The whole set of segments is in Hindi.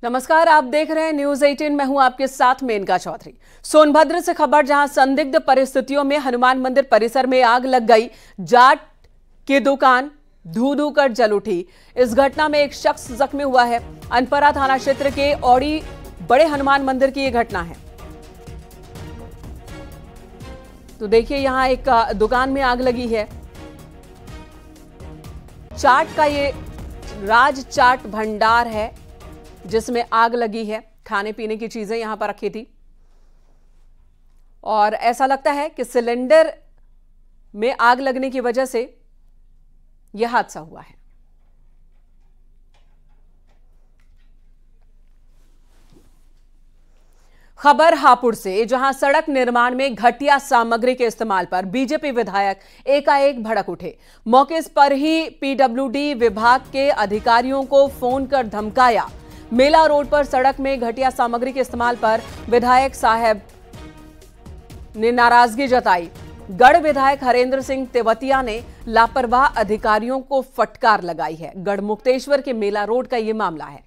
नमस्कार, आप देख रहे हैं न्यूज 18। मैं हूं आपके साथ मेनका चौधरी। सोनभद्र से खबर, जहां संदिग्ध परिस्थितियों में हनुमान मंदिर परिसर में आग लग गई। जाट की दुकान धू धू कर जल उठी। इस घटना में एक शख्स जख्मी हुआ है। अनपरा थाना क्षेत्र के औड़ी बड़े हनुमान मंदिर की यह घटना है। तो देखिए, यहां एक दुकान में आग लगी है। चाट का ये राज चाट भंडार है जिसमें आग लगी है। खाने पीने की चीजें यहां पर रखी थी और ऐसा लगता है कि सिलेंडर में आग लगने की वजह से यह हादसा हुआ है। खबर हापुड़ से, जहां सड़क निर्माण में घटिया सामग्री के इस्तेमाल पर बीजेपी विधायक एकाएक भड़क उठे। मौके पर ही पीडब्ल्यूडी विभाग के अधिकारियों को फोन कर धमकाया। मेला रोड पर सड़क में घटिया सामग्री के इस्तेमाल पर विधायक साहब ने नाराजगी जताई। गढ़ विधायक हरेंद्र सिंह तेवतिया ने लापरवाह अधिकारियों को फटकार लगाई है। गढ़ मुक्तेश्वर के मेला रोड का यह मामला है।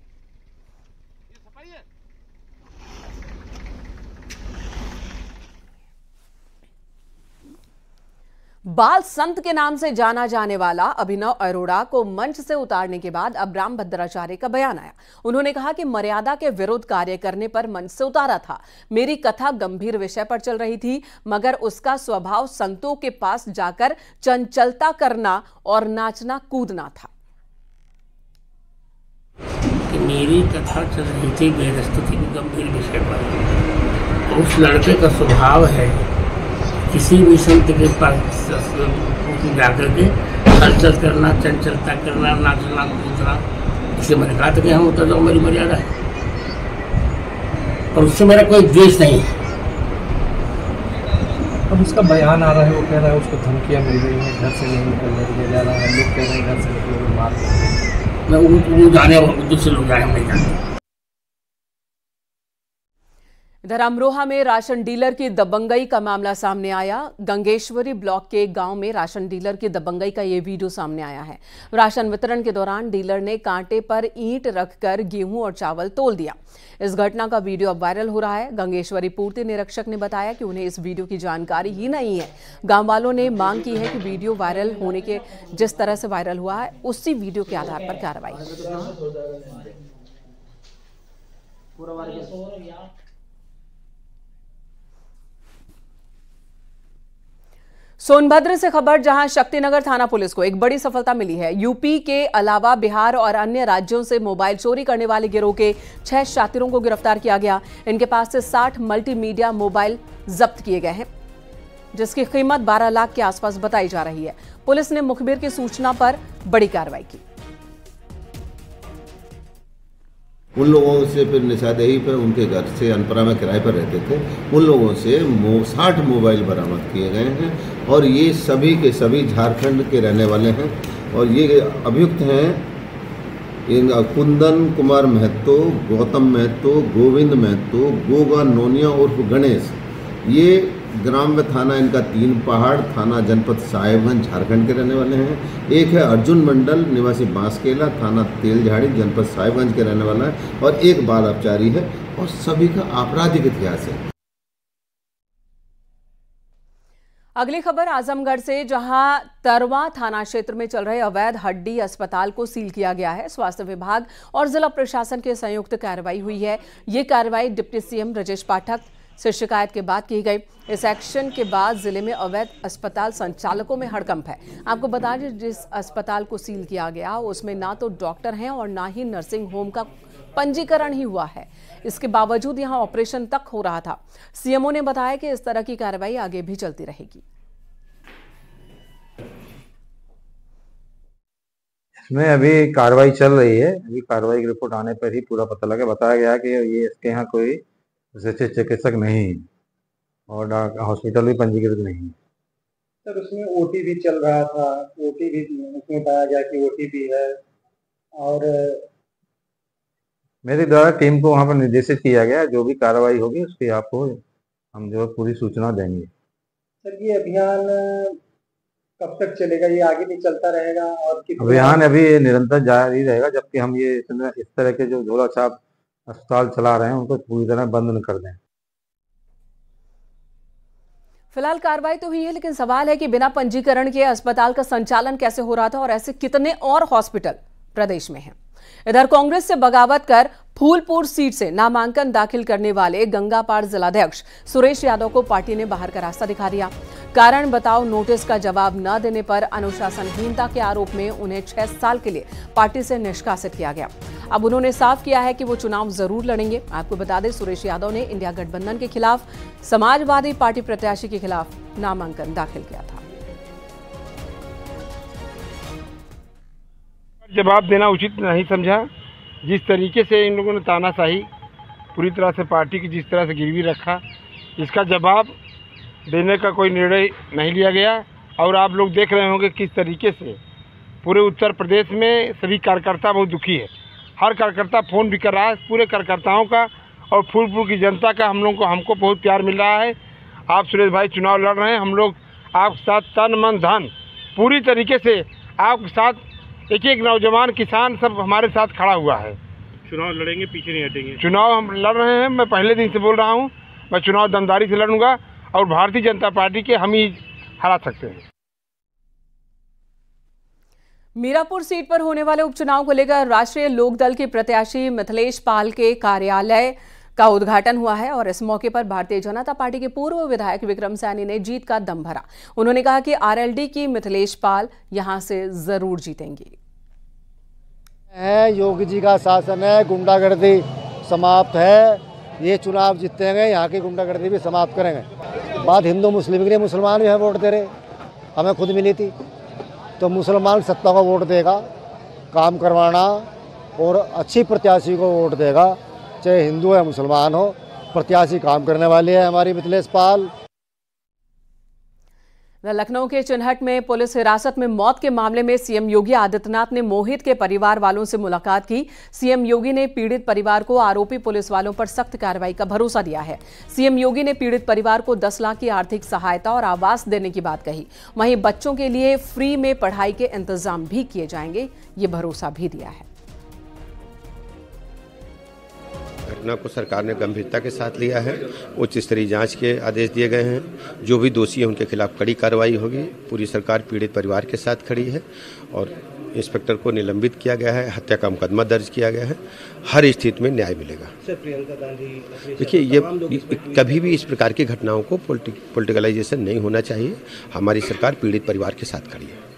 बाल संत के नाम से जाना जाने वाला अभिनव अरोड़ा को मंच से उतारने के बाद अब राम भद्राचार्य का बयान आया। उन्होंने कहा कि मर्यादा के विरुद्ध कार्य करने पर मंच से उतारा था। मेरी कथा गंभीर विषय पर चल रही थी, मगर उसका स्वभाव संतों के पास जाकर चंचलता करना और नाचना कूदना था। कि मेरी कथा चल रही थी वेदस्तुति के गंभीर विषय पर। उस लड़के का स्वभाव है किसी भी संत के पास जाकर के हलचल करना, चंचलता करना, नाचना कूदना। इसे मैंने कहा था कि हम उतर जाओ, मेरी मर्यादा है और उससे मेरा कोई द्वेष नहीं है। अब उसका बयान आ रहा है, वो कह रहा है उसको धमकियां मिल रही हैं, घर से नहीं निकलने दिया जा रहा है, लोग कह रहे हैं घर से निकलोगे मार देंगे। मैं वो जाने दूसरे लोग जाने, हम नहीं जानते। इधर अमरोहा में राशन डीलर की दबंगई का मामला सामने आया। गंगेश्वरी ब्लॉक के एक गांव में राशन डीलर की दबंगई का यह वीडियो सामने आया है। राशन वितरण के दौरान डीलर ने कांटे पर ईंट रखकर गेहूं और चावल तोल दिया। इस घटना का वीडियो अब वायरल हो रहा है। गंगेश्वरी पूर्ति निरीक्षक ने बताया कि उन्हें इस वीडियो की जानकारी ही नहीं है। गांव वालों ने मांग की है कि वीडियो वायरल होने के जिस तरह से वायरल हुआ है उसी वीडियो के आधार पर कार्रवाई। सोनभद्र से खबर, जहां शक्तिनगर थाना पुलिस को एक बड़ी सफलता मिली है। यूपी के अलावा बिहार और अन्य राज्यों से मोबाइल चोरी करने वाले गिरोह के 6 शातिरों को गिरफ्तार किया गया। इनके पास से 60 मल्टीमीडिया मोबाइल जब्त किए गए हैं, जिसकी कीमत 12 लाख के आसपास बताई जा रही है। पुलिस ने मुखबिर की सूचना पर बड़ी कार्रवाई की। उन लोगों से फिर निशादेही पर उनके घर से अनपरा में किराए पर रहते थे, उन लोगों से 60 मोबाइल बरामद किए गए हैं और ये सभी के सभी झारखंड के रहने वाले हैं। और ये अभियुक्त हैं कुंदन कुमार महतो, गौतम महतो, गोविंद महतो, गोगा नोनिया उर्फ गणेश। ये ग्राम व थाना इनका 3 पहाड़, थाना जनपद साहेबगंज, झारखंड के रहने वाले हैं। एक है अर्जुन मंडल, निवासी बांसकेला, थाना तेलझाड़ी, जनपद साहेबगंज के रहने वाला है और एक बाल अपचारी है और सभी का आपराधिक इतिहास है। अगली खबर आजमगढ़ से, जहां तरवा थाना क्षेत्र में चल रहे अवैध हड्डी अस्पताल को सील किया गया है। स्वास्थ्य विभाग और जिला प्रशासन की संयुक्त कार्रवाई हुई है। ये कार्रवाई डिप्टी सीएम ब्रजेश पाठक से शिकायत के बाद की गई। इस एक्शन के बाद जिले में अवैध अस्पताल संचालकों में हड़कंप है। आपको बता दें, जिस अस्पताल को सील किया गया उसमें ना तो डॉक्टर हैं और ना ही नर्सिंग होम का पंजीकरण ही हुआ है। इसके बावजूद यहां ऑपरेशन तक हो रहा था। सीएमओ ने बताया कि इस तरह की कार्रवाई आगे भी चलती रहेगी। इसमें अभी कार्रवाई चल रही है। अभी कार्रवाई की रिपोर्ट आने पर ही पूरा पता लगा। बताया गया कि ये इसके यहाँ कोई विशेषज्ञ चिकित्सक नहीं है और हॉस्पिटल भी पंजीकृत नहीं है। सर, उसमें ओटी भी चल रहा था, ओटी भी उसमें पाया गया कि ओटी भी है। और मेरे द्वारा टीम को वहां पर निर्देशित किया गया, जो भी कार्रवाई होगी उसकी आपको हम जो है पूरी सूचना देंगे। सर, ये अभियान कब तक चलेगा? ये आगे भी चलता रहेगा? और अभियान अभी निरंतर जारी रहेगा, जबकि हम ये इस तरह के जो झोला छाप अस्पताल चला रहे हैं उनको पूरी तरह बंद न कर दें। फिलहाल कार्रवाई तो हुई है, लेकिन सवाल है कि बिना पंजीकरण के अस्पताल का संचालन कैसे हो रहा था और ऐसे कितने और हॉस्पिटल प्रदेश में हैं। इधर कांग्रेस से बगावत कर फूलपुर सीट से नामांकन दाखिल करने वाले गंगापार जिलाध्यक्ष सुरेश यादव को पार्टी ने बाहर का रास्ता दिखा दिया। कारण बताओ नोटिस का जवाब न देने पर अनुशासनहीनता के आरोप में उन्हें 6 साल के लिए पार्टी से निष्कासित किया गया। अब उन्होंने साफ किया है कि वो चुनाव जरूर लड़ेंगे। आपको बता दें, सुरेश यादव ने इंडिया गठबंधन के खिलाफ समाजवादी पार्टी प्रत्याशी के खिलाफ नामांकन दाखिल किया था। जवाब देना उचित नहीं समझा। जिस तरीके से इन लोगों ने तानाशाही पूरी तरह से पार्टी की जिस तरह से गिरवी रखा, इसका जवाब देने का कोई निर्णय नहीं लिया गया। और आप लोग देख रहे होंगे किस तरीके से पूरे उत्तर प्रदेश में सभी कार्यकर्ता बहुत दुखी है। हर कार्यकर्ता फ़ोन भी कर रहा है। पूरे कार्यकर्ताओं का और फूलपुर की जनता का हमको बहुत प्यार मिल रहा है। आप सुरेश भाई चुनाव लड़ रहे हैं, हम लोग आपके साथ तन मन धन पूरी तरीके से आपके साथ, एक एक नौजवान किसान सब हमारे साथ खड़ा हुआ है। चुनाव लड़ेंगे, पीछे नहीं हटेंगे। चुनाव हम लड़ रहे हैं। मैं पहले दिन से बोल रहा हूँ, मैं चुनाव दमदारी से लड़ूंगा और भारतीय जनता पार्टी के हम ही हरा सकते हैं। मीरापुर सीट पर होने वाले उपचुनाव को लेकर राष्ट्रीय लोकदल के प्रत्याशी मिथिलेश पाल के कार्यालय का उद्घाटन हुआ है और इस मौके पर भारतीय जनता पार्टी के पूर्व विधायक विक्रम सैनी ने जीत का दम भरा। उन्होंने कहा कि आरएलडी की मिथिलेश पाल यहां से जरूर जीतेंगी। योगी जी का शासन है, गुंडागर्दी समाप्त है, ये चुनाव जीतेंगे, यहाँ की गुंडागर्दी भी समाप्त करेंगे। बात हिंदू मुस्लिम के लिए, मुसलमान भी है वोट दे रहे, हमें खुद मिली थी। तो मुसलमान सत्ता को वोट देगा, काम करवाना और अच्छी प्रत्याशी को वोट देगा, चाहे हिंदू है मुसलमान हो, प्रत्याशी काम करने वाली है हमारी मिथिलेश पाल। लखनऊ के चिन्हट में पुलिस हिरासत में मौत के मामले में सीएम योगी आदित्यनाथ ने मोहित के परिवार वालों से मुलाकात की। सीएम योगी ने पीड़ित परिवार को आरोपी पुलिस वालों पर सख्त कार्रवाई का भरोसा दिया है। सीएम योगी ने पीड़ित परिवार को 10 लाख की आर्थिक सहायता और आवास देने की बात कही। वहीं बच्चों के लिए फ्री में पढ़ाई के इंतजाम भी किए जाएंगे, ये भरोसा भी दिया है। घटना को सरकार ने गंभीरता के साथ लिया है। उच्च स्तरीय जांच के आदेश दिए गए हैं। जो भी दोषी है उनके खिलाफ कड़ी कार्रवाई होगी। पूरी सरकार पीड़ित परिवार के साथ खड़ी है और इंस्पेक्टर को निलंबित किया गया है, हत्या का मुकदमा दर्ज किया गया है। हर स्थिति में न्याय मिलेगा। देखिए, ये कभी भी इस प्रकार की घटनाओं को पॉलिटिकलाइजेशन नहीं होना चाहिए। हमारी सरकार पीड़ित परिवार के साथ खड़ी है।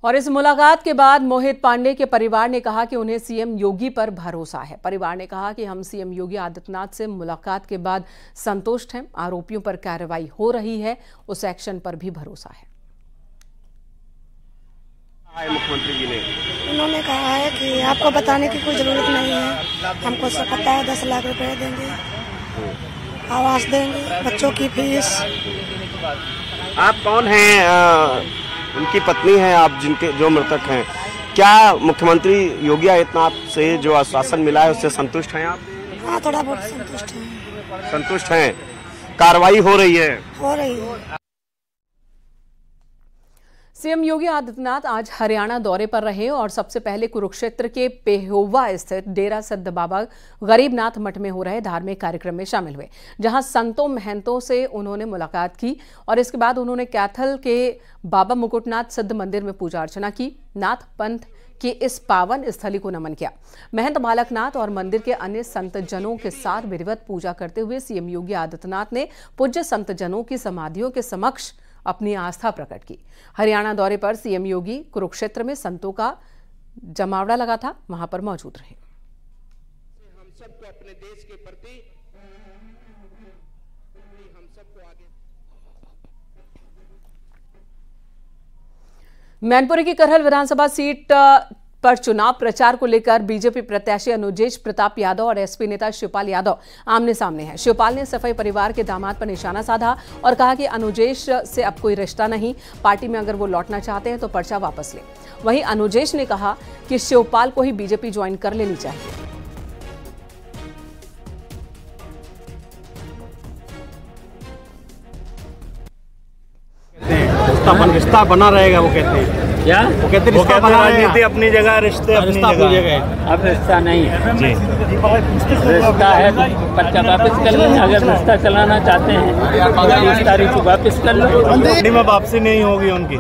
और इस मुलाकात के बाद मोहित पांडे के परिवार ने कहा कि उन्हें सीएम योगी पर भरोसा है। परिवार ने कहा कि हम सीएम योगी आदित्यनाथ से मुलाकात के बाद संतुष्ट हैं। आरोपियों पर कार्रवाई हो रही है, उस एक्शन पर भी भरोसा है। मुख्यमंत्री जी ने उन्होंने कहा है कि आपको बताने की कोई जरूरत नहीं है, हमको सब पता है। 10 लाख रुपए देंगे, आवास देंगे, बच्चों की फीस। आप कौन हैं? उनकी पत्नी हैं आप, जो मृतक हैं। क्या मुख्यमंत्री योगी आदित्यनाथ से जो आश्वासन मिला है उससे संतुष्ट हैं आप? हाँ, थोड़ा बहुत संतुष्ट हैं। संतुष्ट हैं। कार्रवाई हो रही है? हो रही है। सीएम योगी आदित्यनाथ आज हरियाणा दौरे पर रहे और सबसे पहले कुरुक्षेत्र के पेहोवा स्थित डेरा सिद्ध बाबा गरीबनाथ मठ में हो रहे धार्मिक कार्यक्रम में शामिल हुए, जहां संतों महंतों से उन्होंने मुलाकात की और इसके बाद उन्होंने कैथल के बाबा मुकुटनाथ सिद्ध मंदिर में पूजा अर्चना की। नाथ पंथ की इस पावन स्थली को नमन किया। महंत बालकनाथ और मंदिर के अन्य संत जनों के साथ विधिवत पूजा करते हुए सीएम योगी आदित्यनाथ ने पूज्य संत जनों की समाधियों के समक्ष अपनी आस्था प्रकट की। हरियाणा दौरे पर सीएम योगी कुरुक्षेत्र में संतों का जमावड़ा लगा था, वहां पर मौजूद रहे। हम सबको अपने देश के प्रति हम सबको आगे। मैनपुरी की करहल विधानसभा सीट पर चुनाव प्रचार को लेकर बीजेपी प्रत्याशी अनुजेश प्रताप यादव और एसपी नेता शिवपाल यादव आमने सामने हैं। शिवपाल ने सफाई परिवार के दामाद पर निशाना साधा और कहा कि अनुजेश से अब कोई रिश्ता नहीं, पार्टी में अगर वो लौटना चाहते हैं तो पर्चा वापस लें। वहीं अनुजेश ने कहा कि शिवपाल को ही बीजेपी ज्वाइन कर लेनी चाहिए। रिश्ता बना रहेगा, वो कहते हैं। क्या वो कहते राजनीति अपनी जगह, रिश्ते अपनी जगह। अब रिश्ता नहीं है जी, रिश्ता है तो पर्चा वापस कर लें। अगर रिश्ता चलाना चाहते हैं 30 तारीख को वापस कर लो। मंडी में वापसी नहीं होगी उनकी,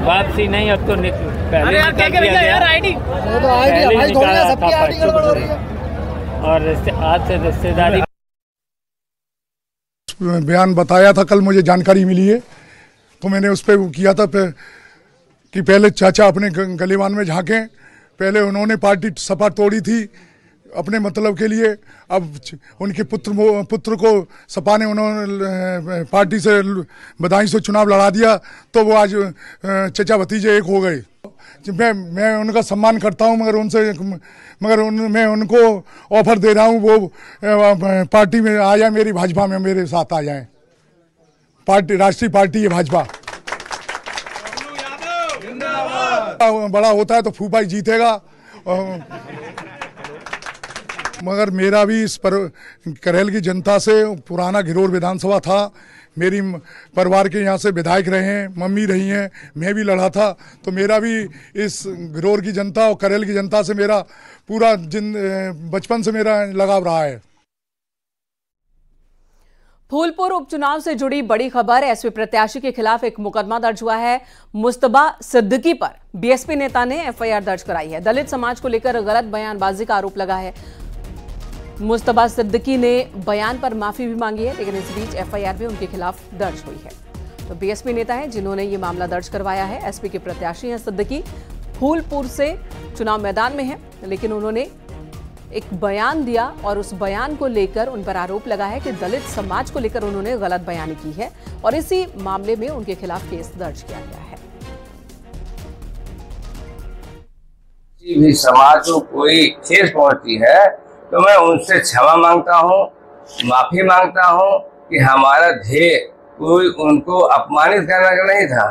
वापसी नहीं। अब तो पहले निकाल दिया गया, पहले निकाला था और आज से रिश्तेदारी। बयान बताया था, कल मुझे जानकारी मिली है तो मैंने उस पर किया था कि पहले चाचा अपने गलीवान में झांकें। पहले उन्होंने पार्टी सपा तोड़ी थी अपने मतलब के लिए, अब उनके पुत्र को सपा ने उन्होंने पार्टी से बधाई से चुनाव लड़ा दिया तो वो आज चचा भतीजे एक हो गए। मैं उनका सम्मान करता हूं, मगर मैं उनको ऑफर दे रहा हूं वो पार्टी में आ जाए, मेरी भाजपा में मेरे साथ आ जाए। पार्टी राष्ट्रीय पार्टी है भाजपा। बड़ा होता है तो फूफा जीतेगा। मगर मेरा भी इस पर करेल की जनता से पुराना घिरोर विधानसभा था, मेरी परिवार के यहाँ से विधायक रहे हैं, मम्मी रही हैं, मैं भी लड़ा था, तो मेरा भी इस घिरोर की जनता और करेल की जनता से मेरा पूरा बचपन से मेरा लगाव रहा है। फूलपुर उपचुनाव से जुड़ी बड़ी खबर। एसपी प्रत्याशी के खिलाफ एक मुकदमा दर्ज हुआ है। मुस्तबा सिद्दीकी पर बीएसपी नेता ने एफआईआर दर्ज कराई है। दलित समाज को लेकर गलत बयानबाजी का आरोप लगा है। मुस्तबा सिद्दीकी ने बयान पर माफी भी मांगी है, लेकिन इस बीच एफआईआर भी उनके खिलाफ दर्ज हुई है। तो बीएसपी नेता है जिन्होंने ये मामला दर्ज करवाया है। एसपी के प्रत्याशी हैं सिद्दीकी, फूलपुर से चुनाव मैदान में है, लेकिन उन्होंने एक बयान दिया और उस बयान को लेकर उन पर आरोप लगा है कि दलित समाज को लेकर उन्होंने गलत बयानी की है और इसी मामले में उनके खिलाफ केस दर्ज किया गया है। किसी भी समाज को कोई ठेस पहुंचती है तो मैं उनसे क्षमा मांगता हूं, माफी मांगता हूं कि हमारा ध्येय कोई उनको अपमानित करने का नहीं था।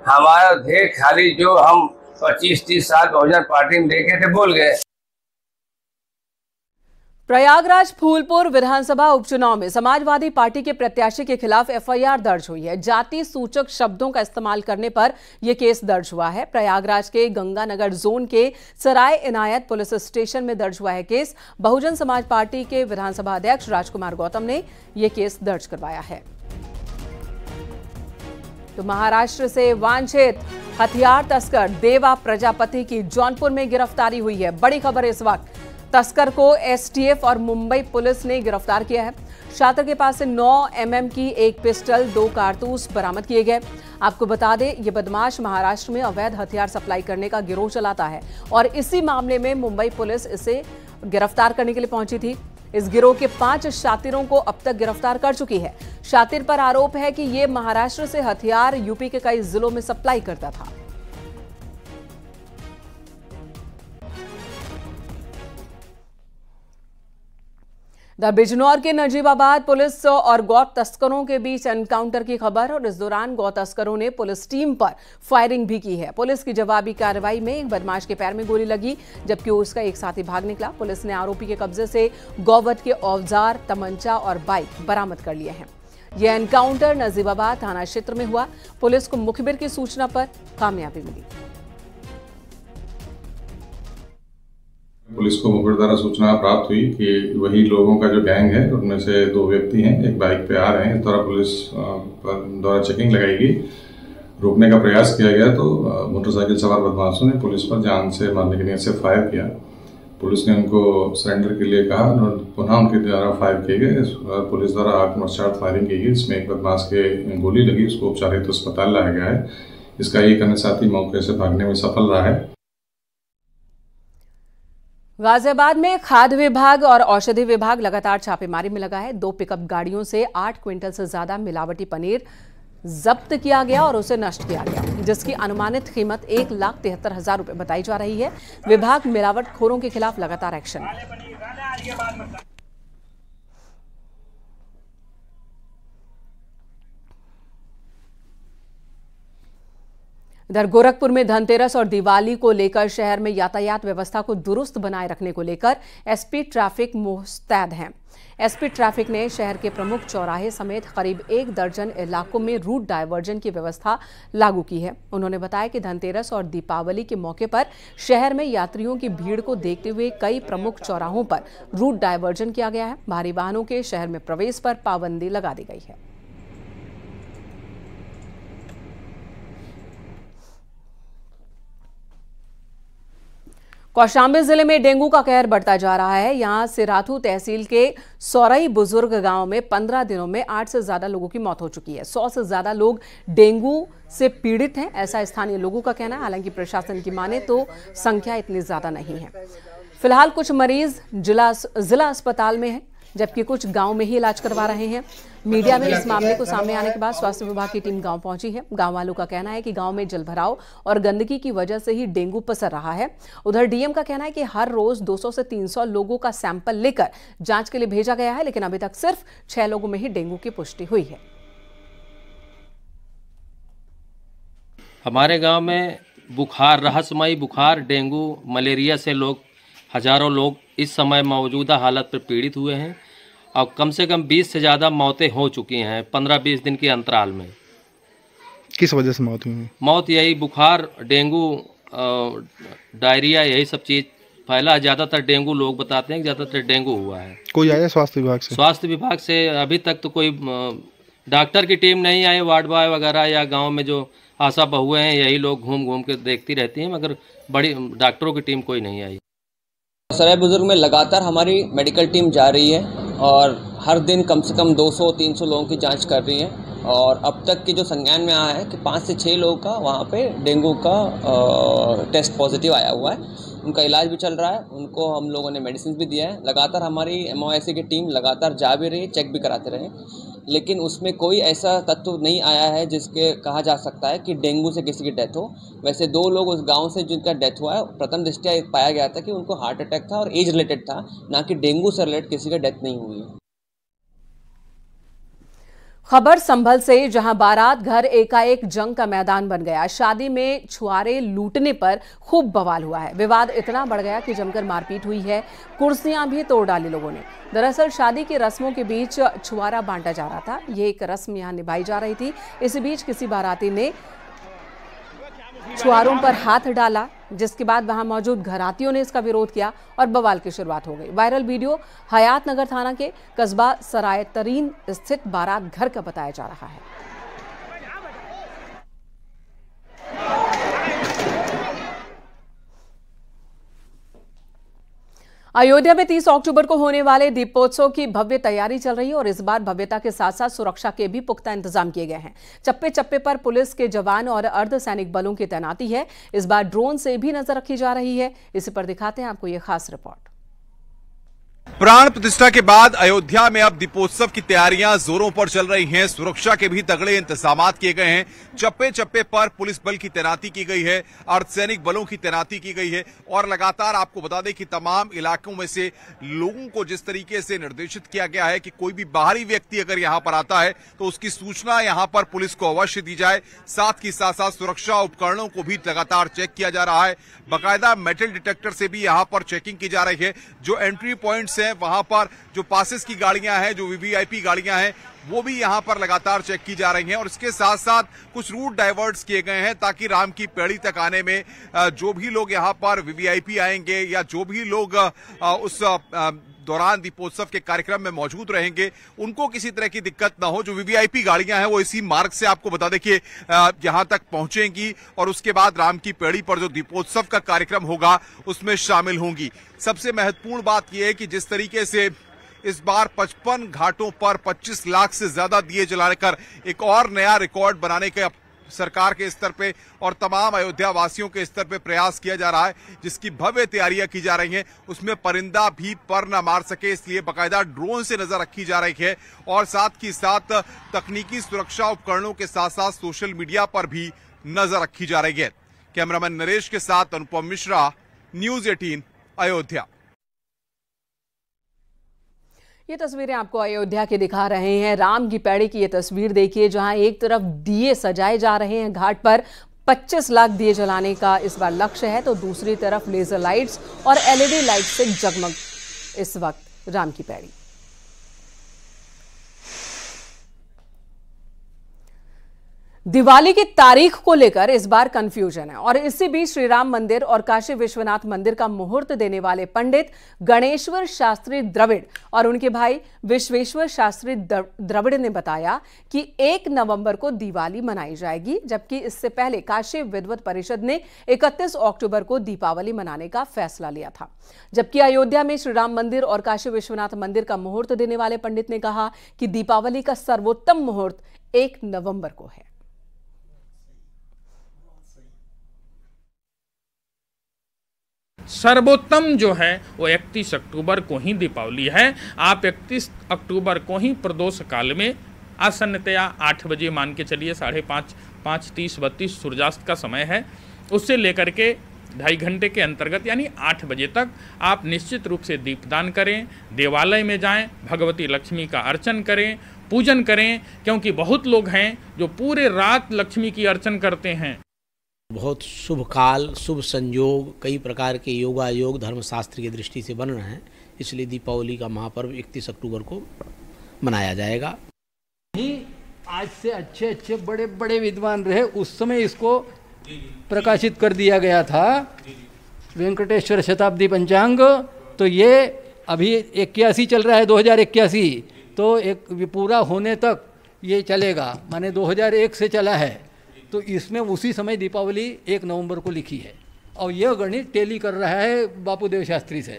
हमारा ध्येय खाली जो हम 25-30 साल 2000 पार्टी में देखे थे भूल गए। प्रयागराज फूलपुर विधानसभा उपचुनाव में समाजवादी पार्टी के प्रत्याशी के खिलाफ एफआईआर दर्ज हुई है। जाति सूचक शब्दों का इस्तेमाल करने पर यह केस दर्ज हुआ है। प्रयागराज के गंगानगर जोन के सराय इनायत पुलिस स्टेशन में दर्ज हुआ है केस। बहुजन समाज पार्टी के विधानसभा अध्यक्ष राजकुमार गौतम ने यह केस दर्ज करवाया है। तो महाराष्ट्र से वांछित हथियार तस्कर देवा प्रजापति की जौनपुर में गिरफ्तारी हुई है। बड़ी खबर इस वक्त, तस्कर को एसटीएफ और मुंबई पुलिस ने गिरफ्तार किया है। छात्र के पास से 9 mm की एक पिस्टल, 2 कारतूस बरामद किए गए। आपको बता दें, ये बदमाश महाराष्ट्र में अवैध हथियार सप्लाई करने का गिरोह चलाता है और इसी मामले में मुंबई पुलिस इसे गिरफ्तार करने के लिए पहुंची थी। इस गिरोह के 5 शातिरों को अब तक गिरफ्तार कर चुकी है। शातिर पर आरोप है कि ये महाराष्ट्र से हथियार यूपी के कई जिलों में सप्लाई करता था। बिजनौर के नजीबाबाद पुलिस और गौ तस्करों के बीच एनकाउंटर की खबर और इस दौरान गौ तस्करों ने पुलिस टीम पर फायरिंग भी की है। पुलिस की जवाबी कार्रवाई में एक बदमाश के पैर में गोली लगी, जबकि उसका एक साथी भाग निकला। पुलिस ने आरोपी के कब्जे से गौवध के औजार, तमंचा और बाइक बरामद कर लिए हैं। यह एनकाउंटर नजीबाबाद थाना क्षेत्र में हुआ। पुलिस को मुखबिर की सूचना पर कामयाबी मिली। पुलिस को मुखबिर द्वारा सूचना प्राप्त हुई कि वही लोगों का जो गैंग है उनमें से 2 व्यक्ति हैं, एक बाइक पे आ रहे हैं। इस द्वारा पुलिस द्वारा चेकिंग लगाई गई, रोकने का प्रयास किया गया तो मोटरसाइकिल सवार बदमाशों ने पुलिस पर जान से मारने की नीयत से फायर किया। पुलिस ने उनको सरेंडर के लिए कहा और पुनः उनके द्वारा फायर किए गए। पुलिस द्वारा आत्मरक्षा फायरिंग की गई, इसमें एक बदमाश के गोली लगी, उसको उपचारित अस्पताल लाया गया है। इसका एक अन्य साथी मौके से भागने में सफल रहा है। गाजियाबाद में खाद्य विभाग और औषधि विभाग लगातार छापेमारी में लगा है। 2 पिकअप गाड़ियों से 8 क्विंटल से ज्यादा मिलावटी पनीर जब्त किया गया और उसे नष्ट किया गया, जिसकी अनुमानित कीमत 1,73,000 रुपए बताई जा रही है। विभाग मिलावटखोरों के खिलाफ लगातार एक्शन। इधर गोरखपुर में धनतेरस और दिवाली को लेकर शहर में यातायात व्यवस्था को दुरुस्त बनाए रखने को लेकर एसपी ट्रैफिक मुस्तैद हैं। एसपी ट्रैफिक ने शहर के प्रमुख चौराहे समेत करीब 1 दर्जन इलाकों में रूट डायवर्जन की व्यवस्था लागू की है। उन्होंने बताया कि धनतेरस और दीपावली के मौके पर शहर में यात्रियों की भीड़ को देखते हुए कई प्रमुख चौराहों पर रूट डायवर्जन किया गया है। भारी वाहनों के शहर में प्रवेश पर पाबंदी लगा दी गई है। कौशाम्बी जिले में डेंगू का कहर बढ़ता जा रहा है। यहां सिराथू तहसील के सौरई बुजुर्ग गांव में 15 दिनों में 8 से ज्यादा लोगों की मौत हो चुकी है। 100 से ज्यादा लोग डेंगू से पीड़ित हैं, ऐसा स्थानीय लोगों का कहना है। हालांकि प्रशासन की माने तो संख्या इतनी ज्यादा नहीं है। फिलहाल कुछ मरीज जिला अस्पताल में हैं, जबकि कुछ गांव में ही इलाज करवा रहे हैं। मीडिया में इस मामले को सामने आने के बाद स्वास्थ्य विभाग की टीम गांव पहुंची है। गांव वालों का कहना है कि गांव में जलभराव और गंदगी की वजह से ही डेंगू पसर रहा है। उधर डीएम का कहना है कि हर रोज 200 से 300 लोगों का सैंपल लेकर जांच के लिए भेजा गया है, लेकिन अभी तक सिर्फ 6 लोगों में ही डेंगू की पुष्टि हुई है। हमारे गाँव में बुखार, रहस्यमयी बुखार, डेंगू, मलेरिया से हजारों लोग इस समय मौजूदा हालत पर पीड़ित हुए हैं और कम से कम 20 से ज़्यादा मौतें हो चुकी हैं 15-20 दिन के अंतराल में। किस वजह से मौत हुई? मौत यही बुखार, डेंगू, डायरिया, यही सब चीज़ फैला। ज़्यादातर डेंगू लोग बताते हैं कि ज़्यादातर डेंगू हुआ है। कोई आया स्वास्थ्य विभाग से? स्वास्थ्य विभाग से अभी तक तो कोई डॉक्टर की टीम नहीं आई। वार्ड बॉय वगैरह या गाँव में जो आशा बहुएँ हैं यही लोग घूम घूम के देखती रहती हैं, मगर बड़ी डॉक्टरों की टीम कोई नहीं आई। सराय बुजुर्ग में लगातार हमारी मेडिकल टीम जा रही है और हर दिन कम से कम 200-300 लोगों की जांच कर रही है और अब तक के जो संज्ञान में आया है कि 5 से 6 लोगों का वहाँ पे डेंगू का टेस्ट पॉजिटिव आया हुआ है। उनका इलाज भी चल रहा है, उनको हम लोगों ने मेडिसिन भी दिया है। लगातार हमारी MOIC की टीम लगातार जा भी रही है, चेक भी कराते रहे, लेकिन उसमें कोई ऐसा तत्व नहीं आया है जिसके कहा जा सकता है कि डेंगू से किसी की डेथ हो। वैसे 2 लोग उस गांव से जिनका डेथ हुआ है, प्रथम दृष्टया पाया गया था कि उनको हार्ट अटैक था और एज रिलेटेड था, ना कि डेंगू से रिलेटेड किसी का डेथ नहीं हुई है। खबर संभल से, जहां बारात घर एकाएक जंग का मैदान बन गया। शादी में छुआरे लूटने पर खूब बवाल हुआ है। विवाद इतना बढ़ गया कि जमकर मारपीट हुई है, कुर्सियां भी तोड़ डाली लोगों ने। दरअसल शादी की रस्मों के बीच छुआरा बांटा जा रहा था। ये एक रस्म यहां निभाई जा रही थी। इसी बीच किसी बाराती ने छुआरों पर हाथ डाला, जिसके बाद वहां मौजूद घरातियों ने इसका विरोध किया और बवाल की शुरुआत हो गई। वायरल वीडियो हयात नगर थाना के कस्बा सराय तरीन स्थित बारात घर का बताया जा रहा है। अयोध्या में 30 अक्टूबर को होने वाले दीपोत्सव की भव्य तैयारी चल रही है और इस बार भव्यता के साथ साथ सुरक्षा के भी पुख्ता इंतजाम किए गए हैं। चप्पे चप्पे पर पुलिस के जवान और अर्धसैनिक बलों की तैनाती है। इस बार ड्रोन से भी नजर रखी जा रही है। इसी पर दिखाते हैं आपको ये खास रिपोर्ट। प्राण प्रतिष्ठा के बाद अयोध्या में अब दीपोत्सव की तैयारियां जोरों पर चल रही हैं। सुरक्षा के भी तगड़े इंतजाम किए गए हैं। चप्पे चप्पे पर पुलिस बल की तैनाती की गई है, अर्धसैनिक बलों की तैनाती की गई है और लगातार आपको बता दें कि तमाम इलाकों में से लोगों को जिस तरीके से निर्देशित किया गया है कि कोई भी बाहरी व्यक्ति अगर यहां पर आता है तो उसकी सूचना यहां पर पुलिस को अवश्य दी जाए। साथ ही साथ सुरक्षा उपकरणों को भी लगातार चेक किया जा रहा है। बाकायदा मेटल डिटेक्टर से भी यहां पर चेकिंग की जा रही है। जो एंट्री पॉइंट्स हैं वहां पर जो पासेस की गाड़ियां हैं, जो वीवीआईपी गाड़ियां हैं, वो भी यहां पर लगातार चेक की जा रही हैं और इसके साथ साथ कुछ रूट डाइवर्ट्स किए गए हैं ताकि राम की पेड़ी तक आने में जो भी लोग यहां पर वीवीआईपी आएंगे या जो भी लोग उस दौरान दीपोत्सव के कार्यक्रम में मौजूद रहेंगे उनको किसी तरह की दिक्कत ना हो। जो वीवीआईपी गाड़ियां हैं वो इसी मार्ग से आपको बता दें कि यहां तक पहुंचेंगी और उसके बाद राम की पेड़ी पर जो दीपोत्सव का कार्यक्रम होगा उसमें शामिल होंगी। सबसे महत्वपूर्ण बात यह है कि जिस तरीके से इस बार 55 घाटों पर 25 लाख से ज्यादा दिए जलाकर एक और नया रिकॉर्ड बनाने के सरकार के स्तर पे और तमाम अयोध्या वासियों के स्तर पे प्रयास किया जा रहा है, जिसकी भव्य तैयारियां की जा रही हैं। उसमें परिंदा भी पर न मार सके इसलिए बाकायदा ड्रोन से नजर रखी जा रही है और साथ ही साथ तकनीकी सुरक्षा उपकरणों के साथ साथ सोशल मीडिया पर भी नजर रखी जा रही है। कैमरामैन नरेश के साथ अनुपम मिश्रा, न्यूज 18 अयोध्या। ये तस्वीरें आपको अयोध्या की दिखा रहे हैं। राम की पैड़ी की ये तस्वीर देखिए, जहां एक तरफ दिए सजाए जा रहे हैं घाट पर, 25 लाख दिए जलाने का इस बार लक्ष्य है, तो दूसरी तरफ लेजर लाइट्स और LED लाइट से जगमग इस वक्त राम की पैड़ी। दिवाली की तारीख को लेकर इस बार कंफ्यूजन है और इसी बीच श्री राम मंदिर और काशी विश्वनाथ मंदिर का मुहूर्त देने वाले पंडित गणेश्वर शास्त्री द्रविड़ और उनके भाई विश्वेश्वर शास्त्री द्रविड़ ने बताया कि 1 नवंबर को दिवाली मनाई जाएगी, जबकि इससे पहले काशी विद्वत परिषद ने 31 अक्टूबर को दीपावली मनाने का फैसला लिया था। जबकि अयोध्या में श्री राम मंदिर और काशी विश्वनाथ मंदिर का मुहूर्त देने वाले पंडित ने कहा कि दीपावली का सर्वोत्तम मुहूर्त 1 नवंबर को है। सर्वोत्तम जो है वो 31 अक्टूबर को ही दीपावली है। आप 31 अक्टूबर को ही प्रदोष काल में आसन्नतया 8 बजे मान के चलिए, 5:30, 5:30, 32 सूर्यास्त का समय है, उससे लेकर के 2.5 घंटे के अंतर्गत यानी 8 बजे तक आप निश्चित रूप से दीपदान करें, देवालय में जाएं, भगवती लक्ष्मी का अर्चन करें, पूजन करें, क्योंकि बहुत लोग हैं जो पूरे रात लक्ष्मी की अर्चन करते हैं। बहुत शुभ काल, शुभ संयोग, कई प्रकार के योगायोग धर्मशास्त्र की दृष्टि से बन रहे हैं, इसलिए दीपावली का महापर्व 31 अक्टूबर को मनाया जाएगा। आज से अच्छे अच्छे बड़े बड़े विद्वान रहे, उस समय इसको प्रकाशित कर दिया गया था, वेंकटेश्वर शताब्दी पंचांग। तो ये अभी 81 चल रहा है, 2081, तो एक पूरा होने तक ये चलेगा, माने 2001 से चला है, तो इसमें उसी समय दीपावली 1 नवंबर को लिखी है और यह गणित टेली कर रहा है बापूदेव शास्त्री से।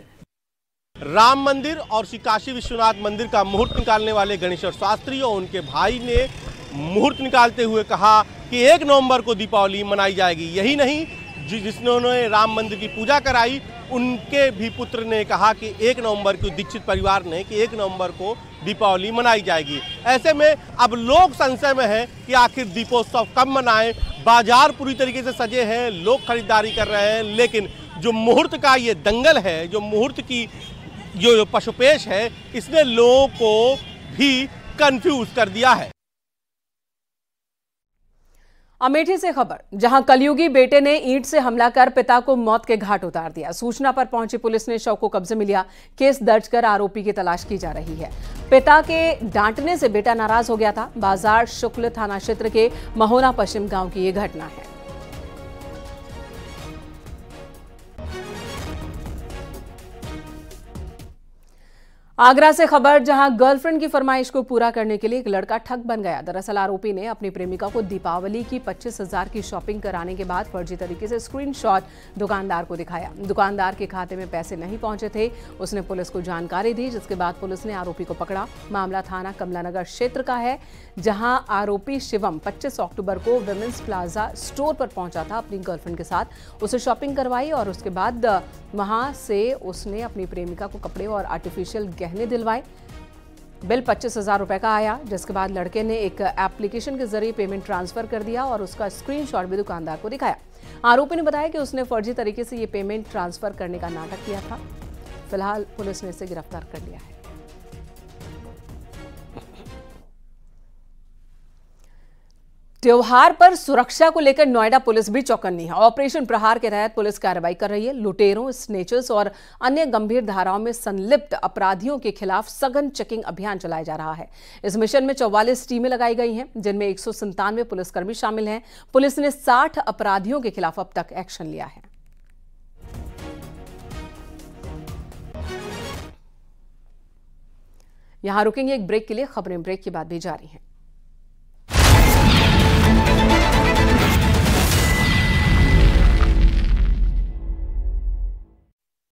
राम मंदिर और श्री काशी विश्वनाथ मंदिर का मुहूर्त निकालने वाले गणेश्वर शास्त्री और उनके भाई ने मुहूर्त निकालते हुए कहा कि 1 नवंबर को दीपावली मनाई जाएगी। यही नहीं, जिन्होंने राम मंदिर की पूजा कराई उनके भी पुत्र ने कहा कि 1 नवंबर को, दीक्षित परिवार ने, कि 1 नवंबर को दीपावली मनाई जाएगी। ऐसे में अब लोग संशय में हैं कि आखिर दीपोत्सव कब मनाएं। बाजार पूरी तरीके से सजे हैं, लोग खरीदारी कर रहे हैं, लेकिन जो मुहूर्त का ये दंगल है, जो मुहूर्त की जो पशुपेश है, इसने लोगों को भी कंफ्यूज कर दिया है। अमेठी से खबर, जहां कलयुगी बेटे ने ईंट से हमला कर पिता को मौत के घाट उतार दिया। सूचना पर पहुंची पुलिस ने शव को कब्जे में लिया। केस दर्ज कर आरोपी की तलाश की जा रही है। पिता के डांटने से बेटा नाराज हो गया था। बाजार शुक्ल थाना क्षेत्र के महोना पश्चिम गांव की यह घटना है। आगरा से खबर, जहां गर्लफ्रेंड की फरमाइश को पूरा करने के लिए एक लड़का ठग बन गया। दरअसल आरोपी ने अपनी प्रेमिका को दीपावली की 25,000 की शॉपिंग कराने के बाद फर्जी तरीके से स्क्रीनशॉट दुकानदार को दिखाया। दुकानदार के खाते में पैसे नहीं पहुंचे थे। उसने पुलिस को जानकारी दी, जिसके बाद पुलिस ने आरोपी को पकड़ा। मामला थाना कमलानगर क्षेत्र का है, जहां आरोपी शिवम 25 अक्टूबर को विमेंस प्लाजा स्टोर पर पहुंचा था अपनी गर्लफ्रेंड के साथ। उसे शॉपिंग करवाई और उसके बाद वहां से उसने अपनी प्रेमिका को कपड़े और आर्टिफिशियल गहने दिलवाए। बिल 25,000 रुपए का आया, जिसके बाद लड़के ने एक एप्लीकेशन के जरिए पेमेंट ट्रांसफर कर दिया और उसका स्क्रीनशॉट भी दुकानदार को दिखाया। आरोपी ने बताया कि उसने फर्जी तरीके से ये पेमेंट ट्रांसफर करने का नाटक किया था। फिलहाल पुलिस ने इसे गिरफ्तार कर लिया है। त्योहार पर सुरक्षा को लेकर नोएडा पुलिस भी चौकन्नी है। ऑपरेशन प्रहार के तहत पुलिस कार्रवाई कर रही है। लुटेरों, स्नेचर्स और अन्य गंभीर धाराओं में संलिप्त अपराधियों के खिलाफ सघन चेकिंग अभियान चलाया जा रहा है। इस मिशन में 44 टीमें लगाई गई हैं, जिनमें 197 पुलिसकर्मी शामिल हैं। पुलिस ने 60 अपराधियों के खिलाफ अब तक एक्शन लिया है। यहां रुकेंगे एक ब्रेक के लिए। खबरें ब्रेक के बाद भी जारी हैं।